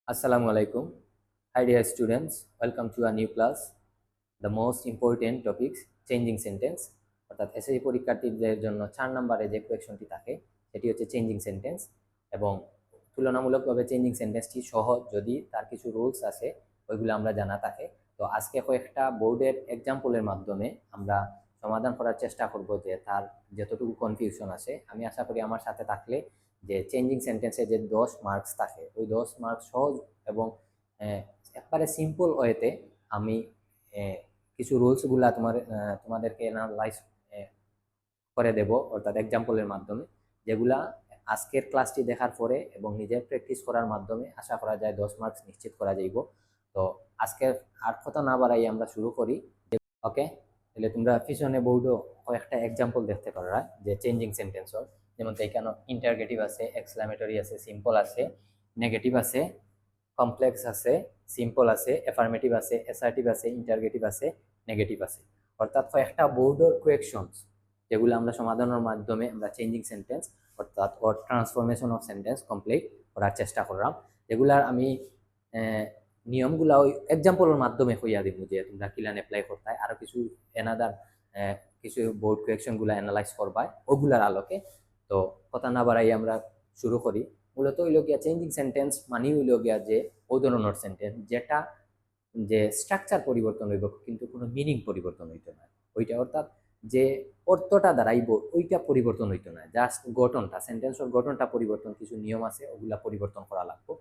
Assalamu alaikum. Hi dear students, welcome to a new class. The most important topics changing sentence অর্থাৎ SSC পরীক্ষার্থীদের জন্য 4 নম্বরে যে কোয়েকশনটি থাকে সেটি হচ্ছে চেঞ্জিং সেন্টেন্স এবং তুলনামূলকভাবে চেঞ্জিং সেন্টেন্সটি সহজ যদি তার কিছু রুলস আছে ওইগুলো আমরা জানা থাকে। তো আজকে কয়েকটা বোর্ডের এক্সাম্পলের মাধ্যমে আমরা সমাধান করার চেষ্টা করব যে তার যতটুকু কনফিউশন আছে আমি আশা করি আমার সাথে থাকলে যে চেঞ্জিং সেন্টেন্সে যে 10 মার্কস থাকে ওই 10 মার্কস সহজ এবং একবারে সিম্পল ওয়েতে আমি কিছু রুলসগুলা তোমাদেরকে অ্যানালাইজ করে দেব অর্থাৎ এক্সাম্পলের মাধ্যমে, যেগুলা আজকের ক্লাসটি দেখার পরে এবং নিজের প্র্যাকটিস করার মাধ্যমে আশা করা যায় 10 মার্কস নিশ্চিত করা যাইব। তো আজকের আর কথা না বাড়াই আমরা শুরু করি। ওকে, তাহলে তোমরা পিছনে বোর্ডও কয়েকটা এক্সাম্পল দেখতে পারো যে চেঞ্জিং সেন্টেন্সর, যেমন এখানে ইন্টারগেটিভ আছে, এক্সক্লামেটরি আছে, সিম্পল আছে, নেগেটিভ আছে, কমপ্লেক্স আছে, সিম্পল আছে, অ্যাফার্মেটিভ আছে, অ্যাসার্টিভ আছে, ইন্টারগেটিভ আছে, নেগেটিভ আছে। অর্থাৎ কয়েকটা বোর্ডের কোয়েকশনস যেগুলো আমরা সমাধানের মাধ্যমে আমরা চেঞ্জিং সেন্টেন্স অর্থাৎ ট্রান্সফরমেশন অফ সেন্টেন্স কমপ্লিট করার চেষ্টা করলাম, যেগুলার আমি নিয়মগুলা ওই এক্সাম্পলের মাধ্যমে হইয়া দিব যে তোমরা কিলান অ্যাপ্লাই করতে আরো কিছু এনাদার কিছু বোর্ড কোয়েকশনগুলো অ্যানালাইজ করবাই ওগুলার আলোকে। তো কথা না বাড়াই আমরা শুরু করি। মূলত হইল গিয়া চেঞ্জিং সেন্টেন্স মানে হইল গিয়া যে ও ধরনের সেন্টেন্স যেটা যে স্ট্রাকচার পরিবর্তন হইব কিন্তু কোনো মিনিং পরিবর্তন হইতো না ওইটা, অর্থাৎ যে অর্থটা দাঁড়াইব ওইটা পরিবর্তন হইতো না, জাস্ট গঠনটা সেন্টেন্সের গঠনটা পরিবর্তন, কিছু নিয়ম আছে ওগুলা পরিবর্তন করা লাগবে,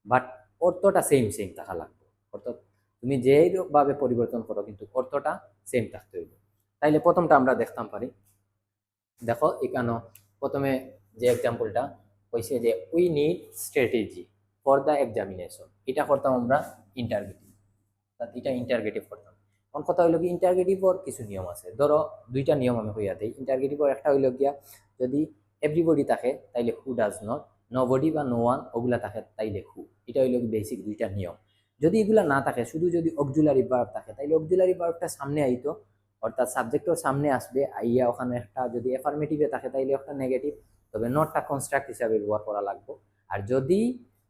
বাট অর্থটা সেম সেম থাকা লাগবে। অর্থাৎ তুমি যেভাবে পরিবর্তন করো কিন্তু অর্থটা সেম থাকতে হইব। তাইলে প্রথমটা আমরা দেখতাম পারি, দেখো এখানে প্রথমে যে এক্সাম্পলটা হয়েছে যে we need strategy for the examination, এটা করতাম আমরা ইন্টারগেটিভ, এটা ইন্টারগেটিভ করতাম। এখন কথা হইল কি ইন্টারগেটিভ ওর কিছু নিয়ম আছে, ধরো দুইটা নিয়ম আমি হইয়া দিই। ইন্টারগেটিভ ওর একটা হইল গিয়া যদি এভরিবডি থাকে তাইলে who does not, nobody বা নো ওয়ান ওগুলা থাকে তাইলে হু, এটা হইল বেসিক দুইটা নিয়ম। যদি এগুলা না থাকে শুধু যদি অক্সিলারি ভার্ব থাকে তাইলে অক্সিলারি ভার্বটা সামনে আইতো, অর্থাৎ সাবজেক্টর সামনে আসবে আইয়া, ওখানে একটা যদি অ্যাফার্মেটিভে থাকে তাইলে একটা নেগেটিভ, তবে নটটা কনস্ট্রাক্ট হিসাবে ব্যবহার করা লাগবে। আর যদি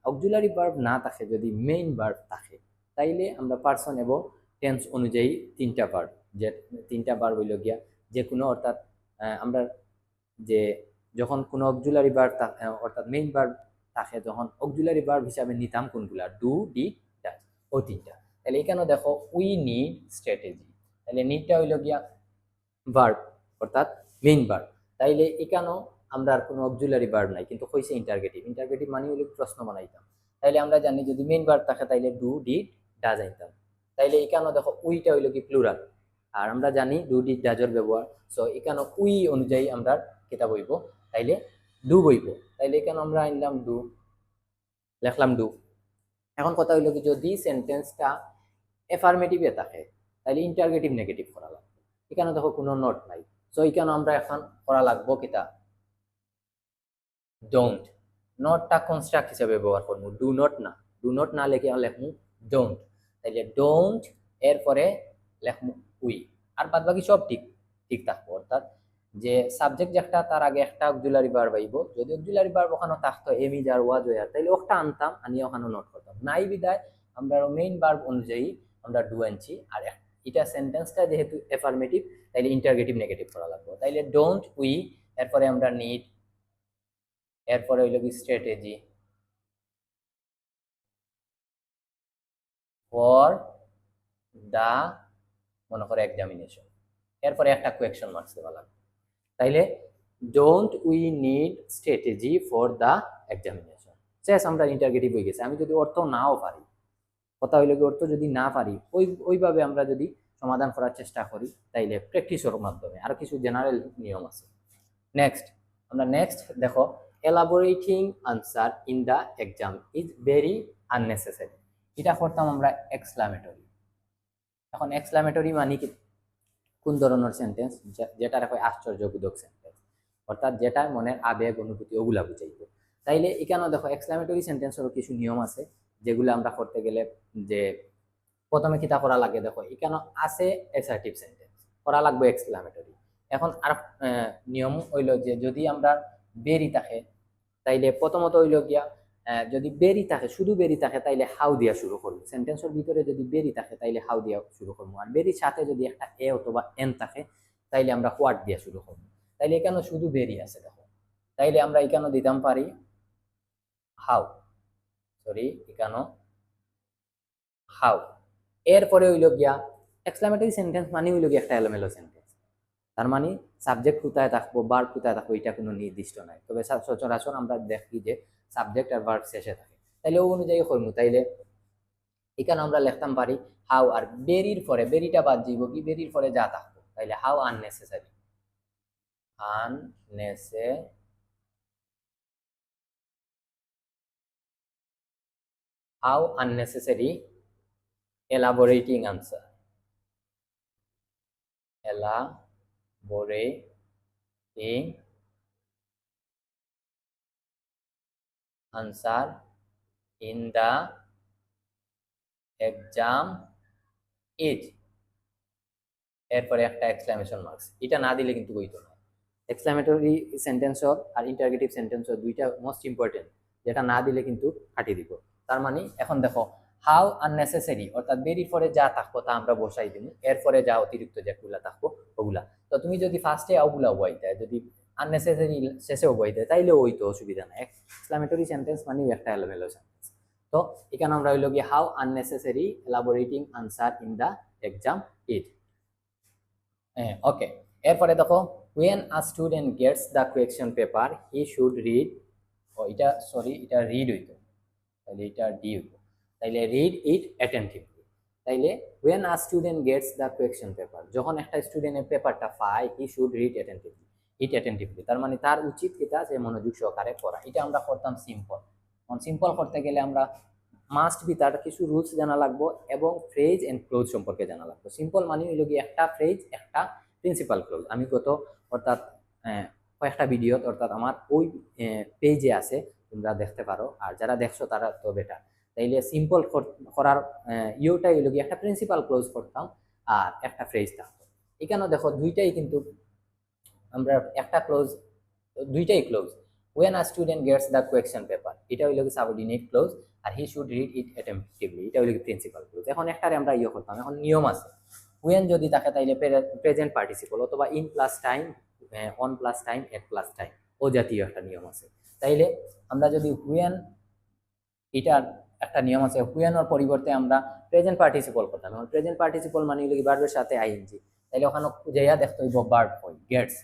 অক্সিলারি ভার্ব না থাকে, যদি মেইন ভার্ব থাকে তাইলে আমরা পার্সন এবং টেন্স অনুযায়ী তিনটা ভার্ব, যে তিনটা ভার্ব হইল গিয়া যে কোনো, অর্থাৎ আমরা যে যখন কোনো অক্সিলারি ভার্ব অর্থাৎ মেইন ভার্ব থাকে যখন অক্সিলারি ভার্ব হিসাবে নিতাম কোনগুলা, ডু, ডিড, ডাজ, ও তিনটা। তাহলে এখানে দেখো উই নিড স্ট্র্যাটেজি, তাহলে নিডটা হইল গিয়া ভার্ব অর্থাৎ মেইন ভার্ব, তাইলে এখানেও আমরা আর কোনো অক্সিলারি ভার্ব নাই কিন্তু হইছে ইন্টারগেটিভ। ইন্টারগেটিভ মানে হইলে প্রশ্ন বানাইতাম, তাইলে আমরা জানি যদি মেইন ভার্ব থাকে তাইলে ডু, ডিড, ডাজ আইতাম। তাইলে এখানেও দেখো উইটা হইল কি প্লুরাল, আর আমরা জানি ডু, ডিড, ডাজের ব্যবহার, সো এখানে উই অনুযায়ী আমরা কেটা বইব, তাইলে ডু বইব। তাইলে এখানে আমরা আনলাম ডু, লেখলাম ডু। এখন কথা হইল কি যদি সেন্টেন্সটা এফার্মেটিভে থাকে তাহলে ইন্টারগেটিভ নেগেটিভ করা লাগবে, এখানে দেখো কোনো নোট নাই, সো এখানে আমরা এখন করা লাগবো কিতা ডোন্ট, নটটা কনস্ট্রাক্ট হিসেবে ব্যবহার করবো, ডু নট না, ডু নট না লিখে লেখবো ডোন্ট, তাইলে ডোন্ট এরপরে লেখবো উই, আর বাদ বাকি সব ঠিক ঠিক থাকবো। অর্থাৎ যে সাবজেক্ট যেটা তার আগে একটা অক্সিলারি ভার্ব আইব, যদি অক্সিলারি ভার্ব ওখানে থাকতো এমি যার ওয়াজ ওয়ার তাইলে ওটা আনতাম, আনিয়ে ওখানে নোট করতাম, নাই বিদায় আমরা মেইন ভার্ব অনুযায়ী আমরা ডু আনছি। আর এটা সেন্টেন্সটা যেহেতু এফার্মেটিভ তাইলে ইন্টারগেটিভ নেগেটিভ করা লাগবে, তাইলে ডোন্ট উই, এরপরে আমরা নিড, এরপরে হইল কি স্ট্র্যাটেজি ফর দা মনে করো এক্সামিনেশন, এরপরে একটা কোয়েকশন মার্কস দেওয়া লাগবে। তাইলে don't we need strategy for the examination, শেষ, আমরা ইন্টারগেটিভ হয়ে গেছে। আমি যদি অর্থ নাও পারি, কথা হইল কি অর্থ যদি না পারি ওইভাবে আমরা যদি সমাধান করার চেষ্টা করি তাইলে প্র্যাকটিসের মাধ্যমে আরো কিছু জেনারেল নিয়ম আছে। নেক্সট আমরা দেখো elaborating answer in the exam is very unnecessary, এটা করতাম আমরা এক্সক্লামেটরি। এখন এক্সক্লামেটরি মানে কি কোন ধরনের সেন্টেন্স, যেটা রাখে আশ্চর্যবোধক সেন্টেন্স, অর্থাৎ যেটা মনের আবেগ অনুভূতি ওগুলা বুঝাইব। তাইলে এখানেও দেখো এক্সক্লামেটরি সেন্টেন্সেরও কিছু নিয়ম আছে যেগুলো আমরা করতে গেলে যে প্রথমে কিতা করা লাগে, দেখো এখানে আছে অ্যাসার্টিভ সেন্টেন্স, করা লাগবে এক্সক্লামেটরি। এখন আর নিয়ম হইল যে যদি আমরা বেরি থাকে তাইলে প্রথমত হইল গিয়া যদি বেরি থাকে, শুধু বেরি থাকে, তাইলে হাউ দিয়া শুরু করবো। সেন্টেন্সের ভিতরে যদি বেরি থাকে তাইলে হাউ দিয়া শুরু করবো। আর বেরির সাথে যদি একটা এ অথবা এন থাকে তাইলে আমরা হোয়াট দিয়া শুরু করবো। তাইলে এখানে শুধু বেরি আছে দেখো, তাইলে আমরা এখানে দিতাম পারি হাউ, সরি এখানে হাউ। এরপরে হইল গিয়া এক্সক্লামেটরি সেন্টেন্স মানে হইল গিয়া একটা এলোমেলো সেন্টেন্স। তার মানে সাবজেক্ট কোথায় থাকবো, ভার্ব কোথায় থাকবো, এটা কোনো নির্দিষ্ট নাই। তবে সচরাচর আমরা দেখি যে সাবজেক্ট আর ভার্ব শেষে থাকে। তাইলে ও অনুযায়ী করবো। তাইলে এখানে আমরা লিখতাম পারি হাউ, আর বেরির পরে বেরিটা বাদ যাইব কি, বেরির পরে যা থাকবো, তাইলে how unnecessary, how unnecessary elaborating answer, elaborating answer in the exam is, এরপরে একটা এক্সক্লামেশন মার্কস। এটা না দিলে কিন্তু হইতো না। এক্সক্লামেটরি সেন্টেন্স আর ইন্টারগেটিভ সেন্টেন্স দুইটা মোস্ট ইম্পর্টেন্ট, যেটা না দিলে কিন্তু কাটি দিব। তার মানে এখন দেখো হাউ আননেসেসারি অর্থাৎ বেরির পরে যা থাকবো তা আমরা বসাই দিব, এরপরে যা অতিরিক্ত যেগুলা থাকবো ওগুলা। তো তুমি যদি ফার্স্টে ওগুলা বই দেয়, যদি আননেসেসারি শেষেও বই দেয় তাইলে ওই তো অসুবিধা নাই। এক্সক্লামেটরি সেন্টেন্স মানে একটা এলোমেলো সেন্টেন্স। তো এখানে আমরা হইল গিয়ে how unnecessary elaborating answer in the exam it. Okay, এরপরে দেখো when a student gets the question paper he should read, এটা সরি এটা রিড হইতো, তাহলে এটা ডি হইতো, তাইলে রিড ইট অ্যাটেন্টিভলি। তাইলে when a student gets the question paper, যখন একটা স্টুডেন্টের পেপারটা পায় he should read attentively, it attentively, তার মানে তার উচিত এটা যে মনোযোগ সহকারে পড়া। এটা আমরা করতাম সিম্পল। সিম্পল করতে গেলে আমরা মাস্ট বি তার কিছু রুলস জানা লাগবো এবং ফ্রেজ এন্ড ক্লোজ সম্পর্কে জানা লাগবো। সিম্পল মানে হইল কি একটা ফ্রেজ একটা প্রিন্সিপাল ক্লোজ। আমি অর্থাৎ কয়েকটা ভিডিও অর্থাৎ আমার ওই পেজে আছে, তোমরা দেখতে পারো, আর যারা দেখছো তারা তো বেটার। তাইলে সিম্পল করার ইউটাই হইল কি একটা প্রিন্সিপাল ক্লোজ করতাম আর একটা ফ্রেজ থাকতো। এখানেও দেখো দুইটাই কিন্তু আমরা একটা ক্লোজ, দুইটাই close. when a student gets the question paper, এটা হইল কি সাবঅর্ডিনেট ক্লোজ, আর he should read it attentively, এটা হইল কি প্রিন্সিপাল ক্লোজ। এখন একটারে আমরা করতাম, এখন নিয়ম আছে। when যদি থাকে তাইলে প্রেজেন্ট পার্টিসিপল অথবা in plus time, on plus time, at plus time, ও জাতীয় একটা নিয়ম আছে। তাইলে আমরা যদি when, এটার একটা নিয়ম আছে, when এর পরিবর্তে আমরা প্রেজেন্ট পার্টিসিপল করতাম। এখন প্রেজেন্ট পার্টিসিপল মানে হইল কি ভার্বের সাথে আইএনজি, তাইলে ওখানে যাইয়া দেখতে হইব ভার্ব হয় গেটস,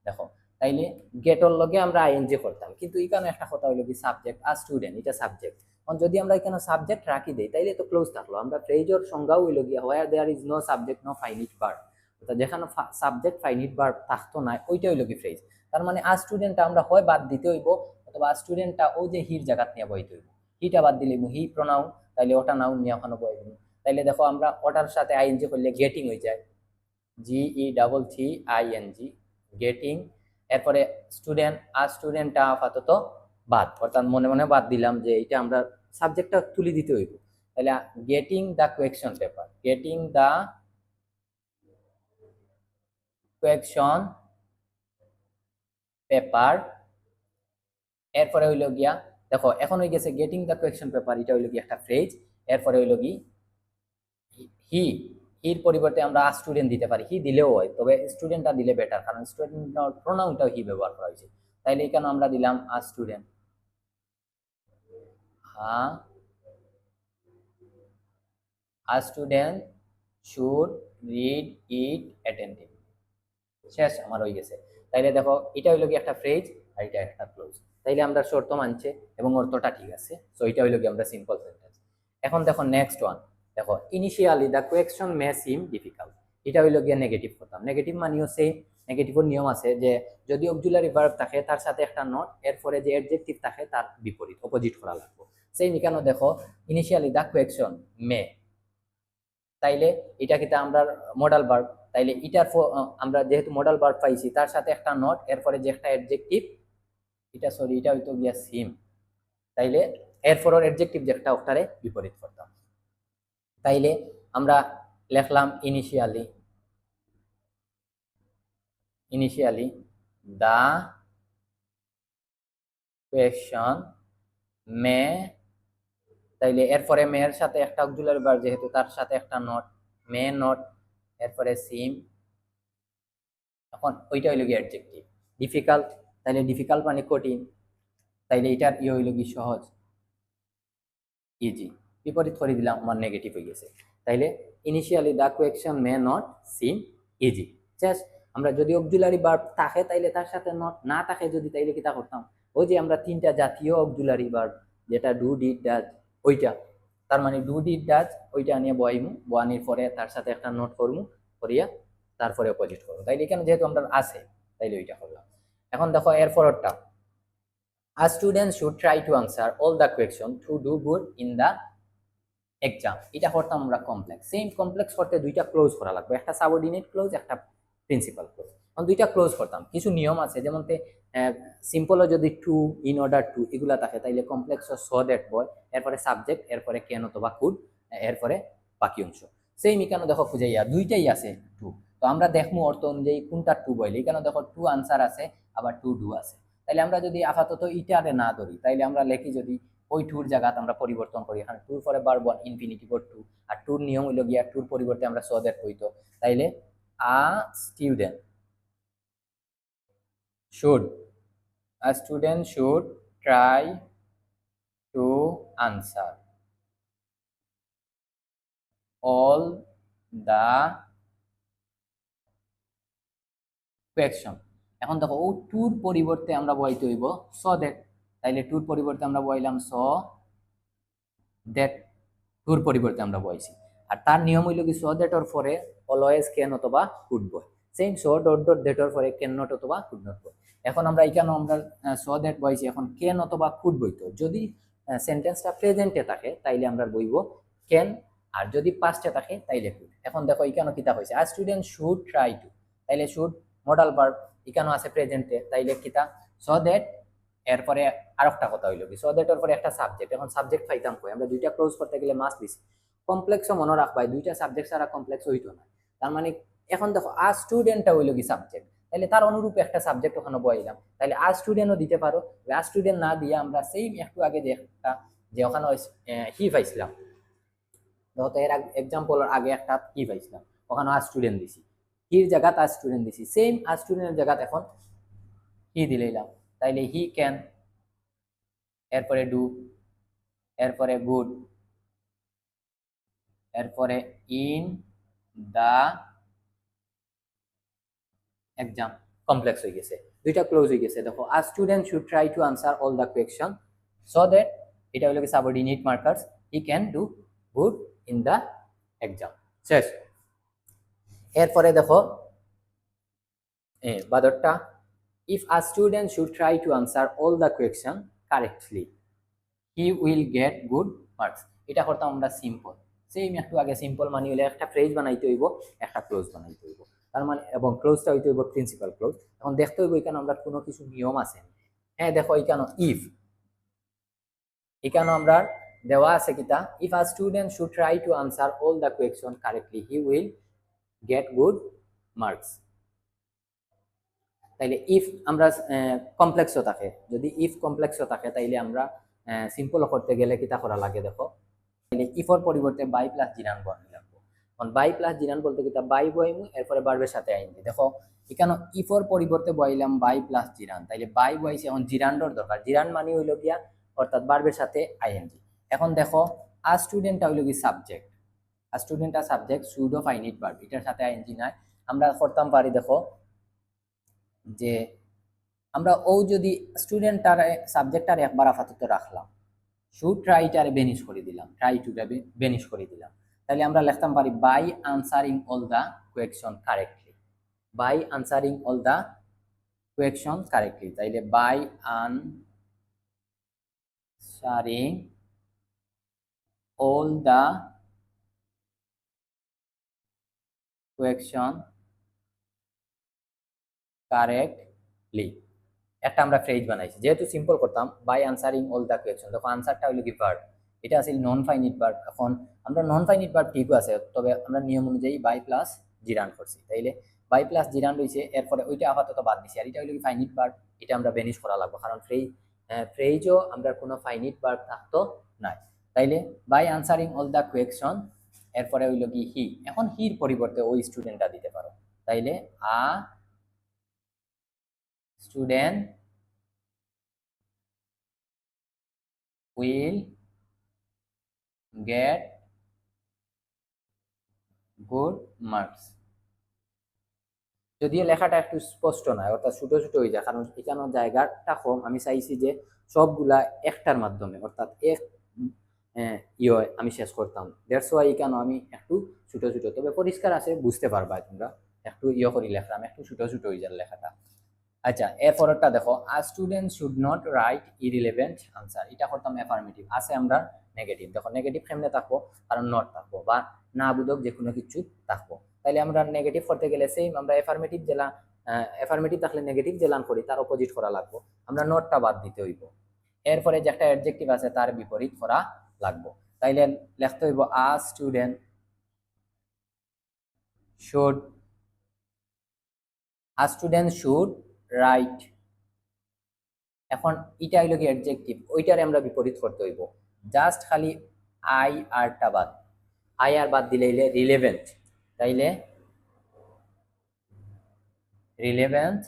দেখো তাইলে গেটর লগে আমরা আইএনজি করতাম। কিন্তু এখানে একটা কথা হইল কি সাবজেক্ট আর স্টুডেন্ট, এটা সাবজেক্ট। যদি আমরা এখানে সাবজেক্ট রাখি দেই তাইলে তো ক্লোজ থাকলো। আমরা ফ্রেজর সংজ্ঞাও হইল গিয়া where there is no subject no finite verb, অর্থাৎ যেখানে সাবজেক্ট ফাইনিট ভার্ব থাকতো না ওইটা হইল কি ফ্রেজ। তার মানে আর স্টুডেন্টটা আমরা হয় বাদ দিতে হইব অথবা আর স্টুডেন্টটা ওই যে হির জায়গা নিয়ে বইতে হইব। হিটা বাদ দিলে হি প্রোনাউন, তাইলে ওটা নাউন নিয়ে ওখানে বই দিব। তাইলে দেখো আমরা ওটার সাথে আইএনজি করলে গেটিং হয়ে যায়, GETTING, গেটিং। এরপরে স্টুডেন্ট আর স্টুডেন্টটা আপাতত বাদ, অর্থাৎ মনে মনে বাদ দিলাম যে এটা আমরা সাবজেক্টটা তুলে দিতে হইব। তাহলে getting the question paper, getting the question paper. এরপরে হইল গিয়া দেখো এখন হয়ে গেছে গেটিং দ্য কোয়েকশন পেপার, এটা হইল গিয়া একটা ফ্রেজ। এরপরে হইল কি হি, হির পরিবর্তে আমরা স্টুডেন্ট দিতে পারি, হি দিলেও হয়, তবে স্টুডেন্টটা দিলে বেটার, কারণ স্টুডেন্ট প্রোনাউনটাও হি ব্যবহার করা হয়েছে। তাইলে এখানে আমরা দিলাম আ student, a student should read it attentively, শেষ আমার হয়ে গেছে। তাইলে দেখো এটা হইল কি একটা ফ্রেজ আর এটা একটা ক্লোজ। তাইলে আমরা শর্ত মানছে এবং অর্থটা ঠিক আছে, সো এটা হইল কি আমরা সিম্পল সেন্টেন্স। এখন দেখো নেক্সট ওয়ান, দেখো initially the question May SIM difficult, এটা হইল গিয়ে নেগেটিভ করতাম। নেগেটিভ মানে হচ্ছে নেগেটিভের নিয়ম আছে যে যদি অক্সিলারি ভার্ব থাকে তার সাথে একটা নট, এরপরে যে অ্যাডজেক্টিভ থাকে তার বিপরীত অপোজিট করা লাগবে। সেই কেন দেখো ইনিশিয়ালি দ্য কোয়েকশন মে, তাইলে এটা কিন্তু আমরা মডাল ভার্ব, তাইলে এটার আমরা যেহেতু মডাল ভার্ব পাইছি তার সাথে একটা নট, এরপরে যে একটা অ্যাডজেক্টিভ, এটা সরি এটা হইতো গিয়া সিম, তাইলে এরপর অ্যাডজেক্টিভ যে একটা ওটারে বিপরীত করতাম। তাইলে আমরা লিখলাম ইনিশিয়ালি, ইনিশিয়ালি দা কোয়েকশন মে, তাইলে এরপরে মেয়ের সাথে একটা অক্সিলারি ভার্ব, যেহেতু তার সাথে একটা নট, মে নট, এরপরে সিম, এখন ওইটা হইল কি অ্যাডজেক্টিভ। ডিফিকাল্ট, তাইলে ডিফিকাল্ট মানে কঠিন, তাইলে এটার হইল কি সহজ, ইজি। বিপরীত করে দিলাম, আমার নেগেটিভ হয়ে গেছে। তাইলে initially the question may not seem easy. Just আমরা যদি অক্সিলারি ভার্ব থাকে তাইলে তার সাথে নট, না থাকে যদি তাইলে কি তা করতাম, ওই যে আমরা তিনটা জাতীয় অক্সিলারি ভার্ব, যেটা ডু ডিড ডাজ, ওইটা, তার মানে ডু ডিড ডাজ ওইটা নিয়ে বয়াইমু, বয়ানির পরে তার সাথে একটা নোট করমু, করিয়া তারপরে অপোজিট করবো। তাইলে এখানে যেহেতু আমরা আছে তাইলে ওইটা করলাম। এখন দেখো এর পরেরটা, a student should try to answer all the question to do good in the exam। এটা করতাম আমরা কমপ্লেক্স। সেম কমপ্লেক্স করতে দুইটা ক্লোজ করা লাগবে, একটা সাবঅর্ডিনেট ক্লোজ, একটা প্রিন্সিপাল ক্লোজ। দুইটা ক্লোজ করতাম, কিছু নিয়ম আছে, যেমন সিম্পলও যদি টু, ইন অর্ডার টু এগুলা থাকে, তাইলে কমপ্লেক্স সো দ্যাট বয়, এরপরে সাবজেক্ট, এরপরে ক্যান অথবা কুড, এরপরে বাকি অংশ। সেম এখানে দেখো খুঁজাইয়া দুইটাই আছে টু, তো আমরা দেখবো অর্থ অনুযায়ী কোনটা টু বইলে। এখানে দেখো টু আনসার আছে, আবার টু ডু আছে। তাইলে আমরা যদি আপাতত ইটারে না ধরি, তাইলে আমরা লেখি যদি ওই টুর জায়গাতে আমরা পরিবর্তন করি, এখানে টুর পরে বার ওয়ান ইনফিনিটিভ টু, আর টুর নিয়ম হইল গিয়া টুর পরিবর্তে আমরা সো দ্যাট হইতো। তাইলে আ student should, a student should try to answer all the question। এখন দেখো ও টুর পরিবর্তে আমরা বইতে হইব সো দ্যাট, তাইলে টুর পরিবর্তে আমরা বইলাম সো দ্যাট, টুর পরিবর্তে আমরা বইছি। আর তার নিয়ম হইল কি সো দ্যাট ওর পরে অলওয়েজ ক্যান অথবা could be, same so dot dot that ওর পরে ক্যান নট অথবা কুড নট বয়। এখন আমরা এখানে আমরা সো দ্যাট বইছি, এখন ক্যান অথবা কুড বইতো, যদি সেন্টেন্সটা প্রেজেন্টে থাকে তাইলে আমরা বইব ক্যান, আর যদি পাস্টে থাকে তাইলে কুড। এখন দেখো এখানে কিতা হয়েছে, আর স্টুডেন্ট শুড ট্রাই টু, তাইলে শুড মডাল ভার্ব, এখানে আছে প্রেজেন্টে, তাইলে কিতা সো দ্যাট, এরপরে আরেকটা কথা হইলো কি সো দ্যাট এর পরে একটা সাবজেক্ট। এখন সাবজেক্ট পাইতাম কই, আমরা দুইটা ক্লোজ করতে গেলে মাস্ট দিছি। কমপ্লেক্সও মনে রাখবাই, দুইটা সাবজেক্ট ছাড়া কমপ্লেক্স হইতো না। তার মানে এখন দেখো আ স্টুডেন্টটা হইলো কি সাবজেক্ট, তাহলে তার অনুরূপ একটা সাবজেক্ট ওখানে বইলাম, তাহলে আ স্টুডেন্টও দিতে পারো। আ স্টুডেন্ট না দিয়ে আমরা সেম একটু আগে যে একটা, যে ওখানে হি পাইছিলাম, দেখো তো এর এক্সাম্পলের আগে একটা হি পাইছিলাম, ওখানে আ স্টুডেন্ট দিছি, হির জায়গাতে আ স্টুডেন্ট দিছি, সেম আ স্টুডেন্টের জায়গাতে এখন হি দিলাম, তাইলে হি ক্যান, এরপরে ডু, এরপরে গুড, এরপরে ইন দা এক্সাম। কমপ্লেক্স হয়ে গেছে, দুইটা ক্লোজ হয়ে গেছে। দেখো a student should try to answer all the question so that, এটা হলো কি subordinate markers, he can do good in the exam. শেষ। এরপরে দেখো বাদরটা, if a student should try to answer all the question correctly he will get good marks. এটা করতাম আমরা সিম্পল, সেম একটু আগে সিম্পল মানে হলে একটা ফ্রেজ বানাইতে হইব, একটা ক্লোজ বানাইতে হইব, তার মানে এবং ক্লোজটা হইতে হইব প্রিন্সিপাল ক্লোজ। এখন দেখতে হইব এখানে আমরা কোনো কিছু নিয়ম আছে। হ্যাঁ দেখো এখানে ইফ, এখানে আমরা দেওয়া আছে কিতা, if a student should try to answer all the question correctly he will get good marks. তাইলে ইফ আমরা কমপ্লেক্সও থাকে, যদি ইফ কমপ্লেক্সও থাকে তাইলে আমরা সিম্পল করতে গেলে কিতা করা লাগে দেখো, তাইলে ইফর পরিবর্তে বাই প্লাস জিরান বসাই লাগবো। কারণ বাই প্লাস জিরান বলতে কিতা বাই বইমু, এরপরে ভার্বের সাথে আইনজি। দেখো এখানে ইফর পরিবর্তে বইলাম বাই প্লাস জিরান, তাইলে বাই বইছে, এখন জিরান্ডর দরকার, জিরান মানে হইল গিয়া অর্থাৎ ভার্বের সাথে আইএনজি। এখন দেখো আ স্টুডেন্টটা হইল কি সাবজেক্ট, আ স্টুডেন্টটা সাবজেক্ট, সুডো ফাইনিট ভার্ব, এটার সাথে আইএনজি নাই। আমরা করতাম পারি দেখো যে আমরা ও যদি স্টুডেন্টটার সাবজেক্টটার একবার আপাতত রাখলাম, শুড ট্রাইটারে বেনিশ করে দিলাম, ট্রাই টু বেনিশ করে দিলাম, তাহলে আমরা লিখতাম পারি by answering all the question correctly, by answering all the question correctly, তাইলে by answering all the question correctly, একটা আমরা ফ্রেজ বানাইছি, যেহেতু সিম্পল করতাম by answering all the question, তখন আনসারটা হইল কি ভার্ব, এটা আছে নন ফাইনিট ভার্ব। এখন আমরা নন ফাইনিট ভার্ব ঠিকও আছে, তবে আমরা নিয়ম অনুযায়ী বাই প্লাস জিরান করছি, তাইলে বাই প্লাস জিরান রয়েছে, এরপরে ওইটা আপাতত বাদ দিছি, আর এটা হইল কি ফাইনিট ভার্ব, এটা আমরা বেনিশ করা লাগবে, কারণ ফ্রেজ ফ্রেজও আমরা কোনো ফাইনিট ভার্ব থাকতো নাই। তাইলে by answering all the question, এরপরে হইল কি হি। এখন হির পরিবর্তে ওই স্টুডেন্টটা দিতে পারো। তাইলে আ student will get good marks. যদিও লেখাটা একটু স্পষ্ট নয়, অর্থাৎ ছোট ছোট হয়ে যায়, কারণ এখানে জায়গাটা কম। আমি চাইছি যে সবগুলা একটার মাধ্যমে, অর্থাৎ এক আমি শেষ করতাম। দ্যাটস ওয়াই এখানে আমি একটু ছোট ছোট, তবে পরিষ্কার আছে, বুঝতে পারবা তোমরা। একটু করি লেখলাম, একটু ছোট ছোট হয়ে যায় লেখাটা। আচ্ছা, এরপরটা দেখো, a student should not right irrelevant answer. এটা করতাম অ্যাফার্মেটিভ, আছে আমরা নেগেটিভ। দেখো নেগেটিভ কেমনে থাকবো, কারণ নট থাকবো বা না বোধক যে কোনো কিছু থাকবো। তাইলে আমরা নেগেটিভ করতে গেলে সেম আমরা অ্যাফার্মেটিভ জেলা, অ্যাফার্মেটিভ থাকলে নেগেটিভ জেলান করি, তার অপোজিট করা লাগবো। আমরা নটটা বাদ দিতে হইব। এরপরে যে একটা অ্যাডজেক্টিভ আছে তার বিপরীত করা লাগবো। তাইলে লিখতে হইব আ student should, a student should write. এখন এটা হইল কি অ্যাডজেক্টিভ, ওইটারে আমরা বিপরীত করতে হইব। জাস্ট খালি আই আরটা বাদ, আই আর বাদ দিলে হইলে রিলেভেন্ট। তাইলে রিলেভেন্ট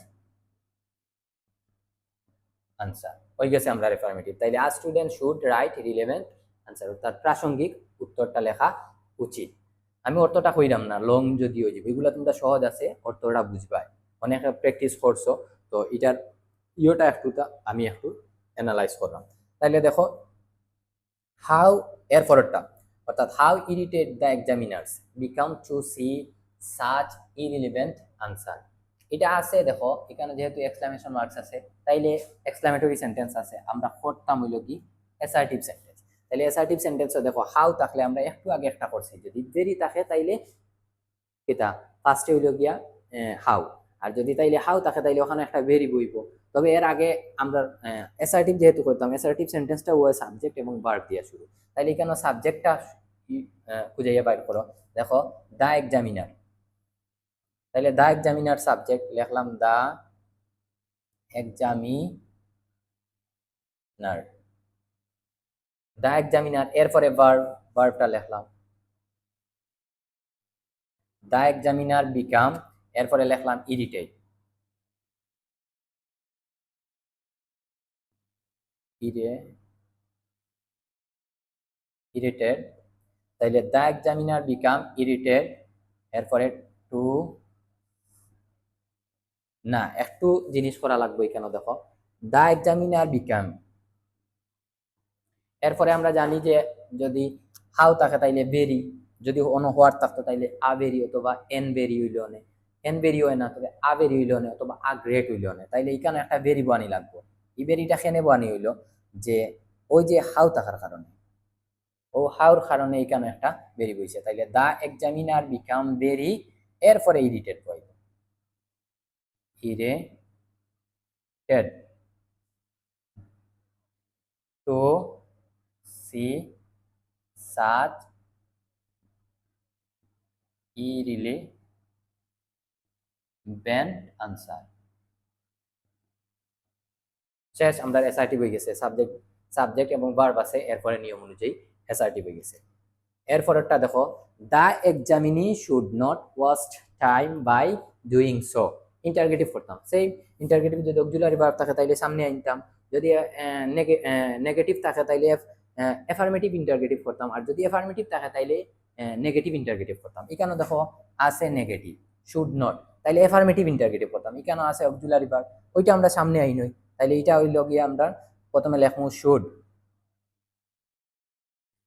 আনসার হয়ে গেছে আমরা অ্যাফার্মেটিভ। তাইলে আ student should write relevant answer, অর্থাৎ প্রাসঙ্গিক উত্তরটা লেখা উচিত। আমি অর্থটা কইরাম না, লং যদি হয়ে যাবে, এগুলো তোমরা সহজ আছে, অর্থটা বুঝবাই, অনেক প্র্যাকটিস করছো। তো এটার ইয়েটা একটু আমি একটু অ্যানালাইজ করলাম। তাইলে দেখো হাউ, এর পরেরটা, অর্থাৎ how irritate the examiners become to see such irrelevant answer. এটা আছে দেখো, এখানে যেহেতু এক্সক্লামেশন মার্কস আছে, তাইলে এক্সক্লামেটরি সেন্টেন্স আছে, আমরা করতাম হইল কি অ্যাসার্টিভ সেন্টেন্স। তাইলে অ্যাসার্টিভ সেন্টেন্সও দেখো হাউ থাকলে আমরা একটু আগে একটা করছি, যদি ভেরি থাকে তাইলে এটা ফার্স্টে হইল গিয়া হাউ, আর যদি তাইলে হাউ থাকে তাইলে ওখানে একটা ভেরি বইব। তবে এর আগে আমরা অ্যাসার্টিভ যেহেতু করতাম, অ্যাসার্টিভ সেন্টেন্সটা ওয়াই সাবজেক্ট এবং ভার্ব দিয়ে শুরু। তাইলে এখানে সাবজেক্টটা খুঁজাইয়া বাইর করো। দেখো দা এক্সামিনার, তাইলে দা এক্সামিনার সাবজেক্ট লিখলাম দা এক্সামিনার, দা এক্সামিনার। এরপরে ভার্ব, ভার্বটা লিখলাম দা এক্সামিনার বিকাম, এরপরে লিখলাম ইরিটেট, ইরিটেড। তাইলে দা এক্সামিনার বিকাম ইরিটেড, এরপরে টু, না একটু জিনিস করা লাগবে এখানে। দেখো দা এক্সামিনার বিকাম, এরপরে আমরা জানি যে যদি হাউ থাকে তাইলে ভেরি, যদি অন্য হোয়ার থাকতো তাইলে আ ভেরি অথবা এন ভেরি হইলে অনে, এন ভেরি হয় না, তবে আ ভেরি হইলে অনে অথবা আ গ্রেট হইলে অনে। তাইলে এখানে একটা ভেরি বানি লাগবো। এই ভেরিটা কেনে বানি হইলো, যে ওই যে হাউ থাকার কারণে, ও হাউর কারণে এখানে একটা ভেরি বইছে। তাইলে দা এক্সামিনার বিকাম ভেরি, এরপরে ইরিটেড বই, irritated to see such irrelevant answer. শেষ, আমরা অ্যাসার্টিভ হয়ে গেছে, সাবজেক্ট, সাবজেক্ট এবং ভার্ব আছে, এরপরে নিয়ম অনুযায়ী অ্যাসার্টিভ হয়ে গেছে। এরপরেরটা দেখো the examinee should not waste time by doing so. Interrogative করতাম, সেই ইন্টারগেটিভ যদি অক্সিলারি ভার্ব থাকে তাইলে সামনে আনতাম, যদি নেগেটিভ থাকে তাইলে অ্যাফার্মেটিভ ইন্টারগেটিভ করতাম, আর যদি অ্যাফার্মেটিভ থাকে তাইলে নেগেটিভ ইন্টারগেটিভ করতাম। এখানে দেখো আছে নেগেটিভ, শুড নট, তাইলে অ্যাফার্মেটিভ ইন্টারগেটিভ করতাম। এখানে আছে অক্সিলারি ভার্ব, ওইটা আমরা সামনে আইনই, তাইলে এটা হইল গিয়ে আমরা প্রথমে লেখবো শুড।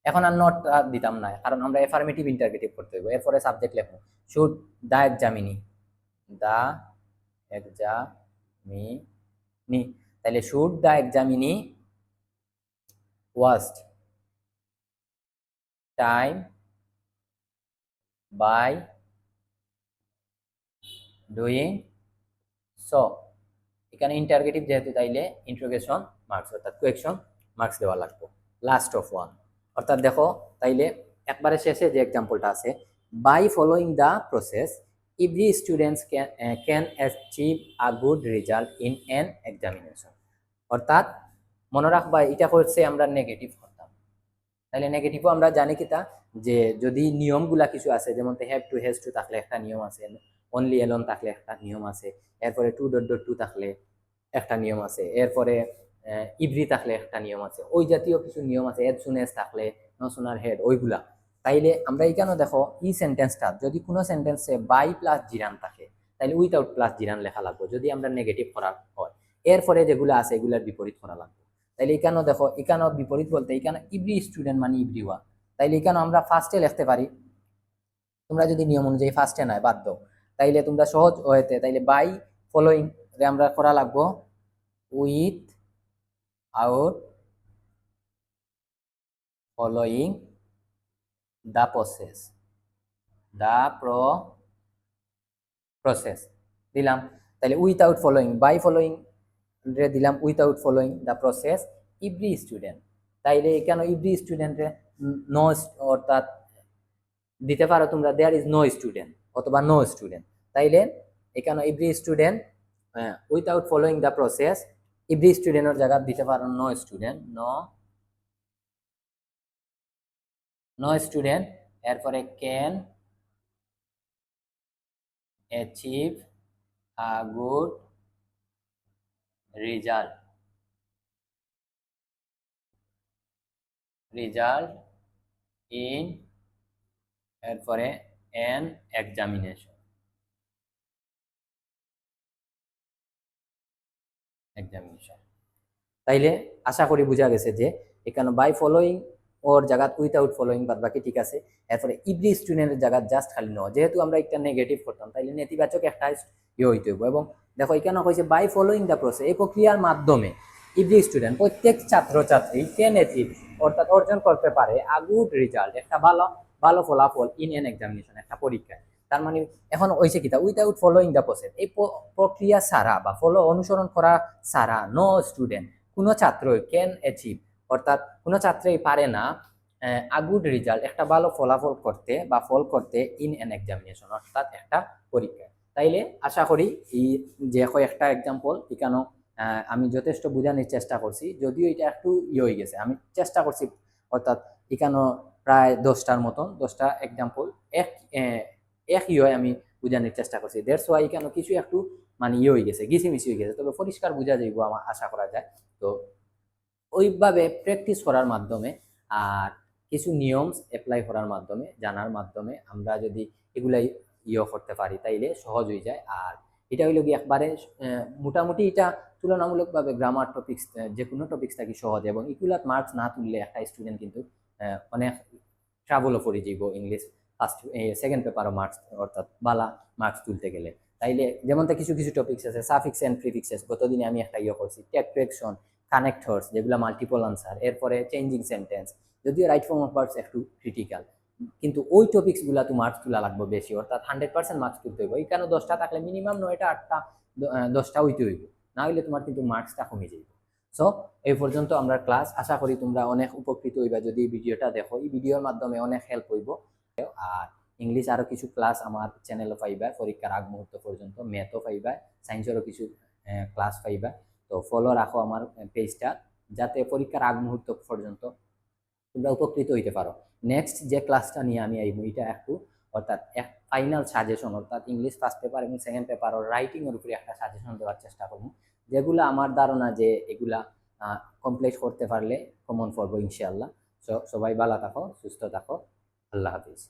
এখন আর নট দিতাম না, কারণ আমরা অ্যাফার্মেটিভ ইন্টারগেটিভ করতে হইব। এরপরে সাবজেক্ট লিখবো should the examinee, the examinee, তাহলে should the examinee waste time by doing so. এখানে ইন্টারগেটিভ যেহেতু, তাইলে ইন্ট্রোগেশন মার্কস অর্থাৎ কোয়েকশন মার্কস দেওয়া লাগবে লাস্ট অফ ওয়ান। অর্থাৎ দেখো তাইলে একবারে শেষে যে এক্সাম্পলটা আছে, by following the process every students can achieve a good result in an examination. অর্থাৎ মনে রাখবা এটা করছে আমরা নেগেটিভ করতাম, তাহলে নেগেটিভও আমরা জানি কিতা যে যদি নিয়মগুলা কিছু আছে যেমন হ্যাভ টু হ্যাজ টু থাকলে একটা নিয়ম আছে, অনলি এলন থাকলে একটা নিয়ম আছে, এরপরে টু ডট ডট টু থাকলে একটা নিয়ম আছে, এরপরে ইভরি থাকলে একটা নিয়ম আছে, ওই জাতীয় কিছু নিয়ম আছে, এড সুন এস থাকলে নো সুনার হেড ওইগুলা। তাইলে আমরা এইখানে দেখো ই সেন্টেন্সটা যদি কোনো সেন্টেন্সে বাই প্লাস জিরান থাকে তাহলে উইথাউট প্লাস জিরান লেখা লাগবে যদি আমরা নেগেটিভ করা হয়, এরপরে যেগুলো আছে এগুলার বিপরীত করা লাগবে। তাইলে এখানেও দেখো এখানেও বিপরীত বলতে এখানে ইভরি স্টুডেন্ট মানে ইভরি ওয়ান, তাইলে এখানে আমরা ফার্স্টে লিখতে পারি, তোমরা যদি নিয়ম অনুযায়ী ফার্স্টে নয় বাদ দাও তাইলে তোমরা সহজ হইতে তাইলে বাই ফলোইং আমরা করা লাগবো with out following the process, the process দিলাম। তাহলে উইথাউট ফলোইং বাই ফলোইং দিলাম without following the process every student, তাইলে এখানে ইভরি স্টুডেন্টে নো অর্থাৎ দিতে পারো তোমরা দেয়ার ইজ নো স্টুডেন্ট অথবা নো স্টুডেন্ট, তাইলে এখানে every student without following the process every স্টুডেন্টের জায়গা দিতে পারো নো স্টুডেন্ট, নো স্টুডেন্ট, এরপরে can achieve a good result, result in এরপরে এন এক্সামিনেশন, এক্সামিনেশন। তাইলে আশা করি বোঝা গেছে যে এখানে বাই ফলোইং ওর জায়গাত উইথাউট ফলোইং বাদ বাকি ঠিক আছে, এরপরে ইভরি স্টুডেন্টের জায়গাত জাস্ট খালি ন, যেহেতু আমরা একটা নেগেটিভ করতাম তাইলে নেতিবাচক একটা হইতে হইব। এবং দেখো এখানে কইছে বাই ফলোইং দ্য প্রসেস, এই প্রক্রিয়ার মাধ্যমে ইভরি স্টুডেন্ট প্রত্যেক ছাত্রছাত্রী ক্যান অ্যাচিভ অর্থাৎ অর্জন করতে পারে আ গুড রেজাল্ট একটা ভালো ভালো ফলাফল ইন এন এক্সামিনেশন একটা পরীক্ষায়। তার মানে এখন হয়েছে কিতা উইথাউট ফলোইং দ্য প্রসেস, এই প্রক্রিয়া ছাড়া বা ফলো অনুসরণ করা ছাড়া নো স্টুডেন্ট কোনো ছাত্র ক্যান অ্যাচিভ অর্থাৎ কোনো ছাত্রই পারে না আ গুড রেজাল্ট একটা ভালো ফলাফল করতে বা ফল করতে ইন এন এক্সামিনেশন অর্থাৎ একটা পরীক্ষা। তাইলে আশা করি এই যে কয়েকটা এক্সাম্পল এখানেও আমি যথেষ্ট বোঝানোর চেষ্টা করছি, যদিও এটা একটু হয়ে গেছে, আমি চেষ্টা করছি অর্থাৎ এখানেও প্রায় 10টার মতন 10টা এক্সাম্পল এক হয় আমি বোঝানোর চেষ্টা করছি, দ্যাটস ওয়াই এখানে কিছু একটু মানে হয়ে গেছে ঘিসিমিসি হয়ে গেছে, তবে পরিষ্কার বোঝা যাইব আমার আশা করা যায়। তো ওইভাবে প্র্যাকটিস করার মাধ্যমে আর কিছু নিয়ম অ্যাপ্লাই করার মাধ্যমে জানার মাধ্যমে আমরা যদি এগুলাই করতে পারি তাইলে সহজ হয়ে যায়। আর এটা হইল কি একবারে মোটামুটি এটা তুলনামূলকভাবে গ্রামার টপিক্স যে কোনো টপিক্স থাকি সহজ, এবং এগুলাত মার্কস না তুললে একটা স্টুডেন্ট কিন্তু অনেক ট্রাবলও করে যাইব ইংলিশ ফার্স্ট সেকেন্ড পেপারও মার্কস অর্থাৎ বালা মার্কস তুলতে গেলে। তাইলে যেমন কিছু কিছু টপিক্স আছে সাফিক্স এন্ড প্রিফিক্সেস, গতদিনে আমি একটা করছি, ট্যাক্টুয়েকশন, কানেক্টরস যেগুলো মাল্টিপল আনসার, এরপরে চেঞ্জিং সেন্টেন্স, যদিও রাইট ফর্ম অফ ভার্বস একটু ক্রিটিক্যাল, কিন্তু ওই টপিক্সগুলো তো মার্কস তোলা লাগবে বেশি অর্থাৎ 100% মার্কস তুলতে হইব। এখানে 10টা থাকলে মিনিমাম 9টা 8টা 10টা হইতে হইব, না হইলে তোমার কিন্তু মার্কসটা কমে যাইব। সো এই পর্যন্ত আমরা ক্লাস, আশা করি তোমরা অনেক উপকৃত হইবা যদি এই ভিডিওটা দেখো, এই ভিডিওর মাধ্যমে অনেক হেল্প হইব। আর ইংলিশ আরো কিছু ক্লাস আমার চ্যানেলে পাইবা পরীক্ষার আগ মুহূর্ত পর্যন্ত, ম্যাথও পাইবা, সায়েন্সেরও কিছু ক্লাস পাইবা। তো ফলো রাখো আমার পেজটা যাতে পরীক্ষার আগ মুহূর্ত পর্যন্ত তোমরা উপকৃত হইতে পারো। নেক্সট যে ক্লাসটা নিয়ে আমি এই বইটা একটু অর্থাৎ এক ফাইনাল সাজেশন অর্থাৎ ইংলিশ ফার্স্ট পেপার এবং সেকেন্ড পেপার ও রাইটিং এর উপরে একটা সাজেশন দেওয়ার চেষ্টা করবো, যেগুলো আমার ধারণা যে এগুলা কমপ্লিট করতে পারলে কমন পড়বো ইনশাআল্লাহ। সবাই ভালো থাকো, সুস্থ থাকো, আল্লাহ হাফিজ।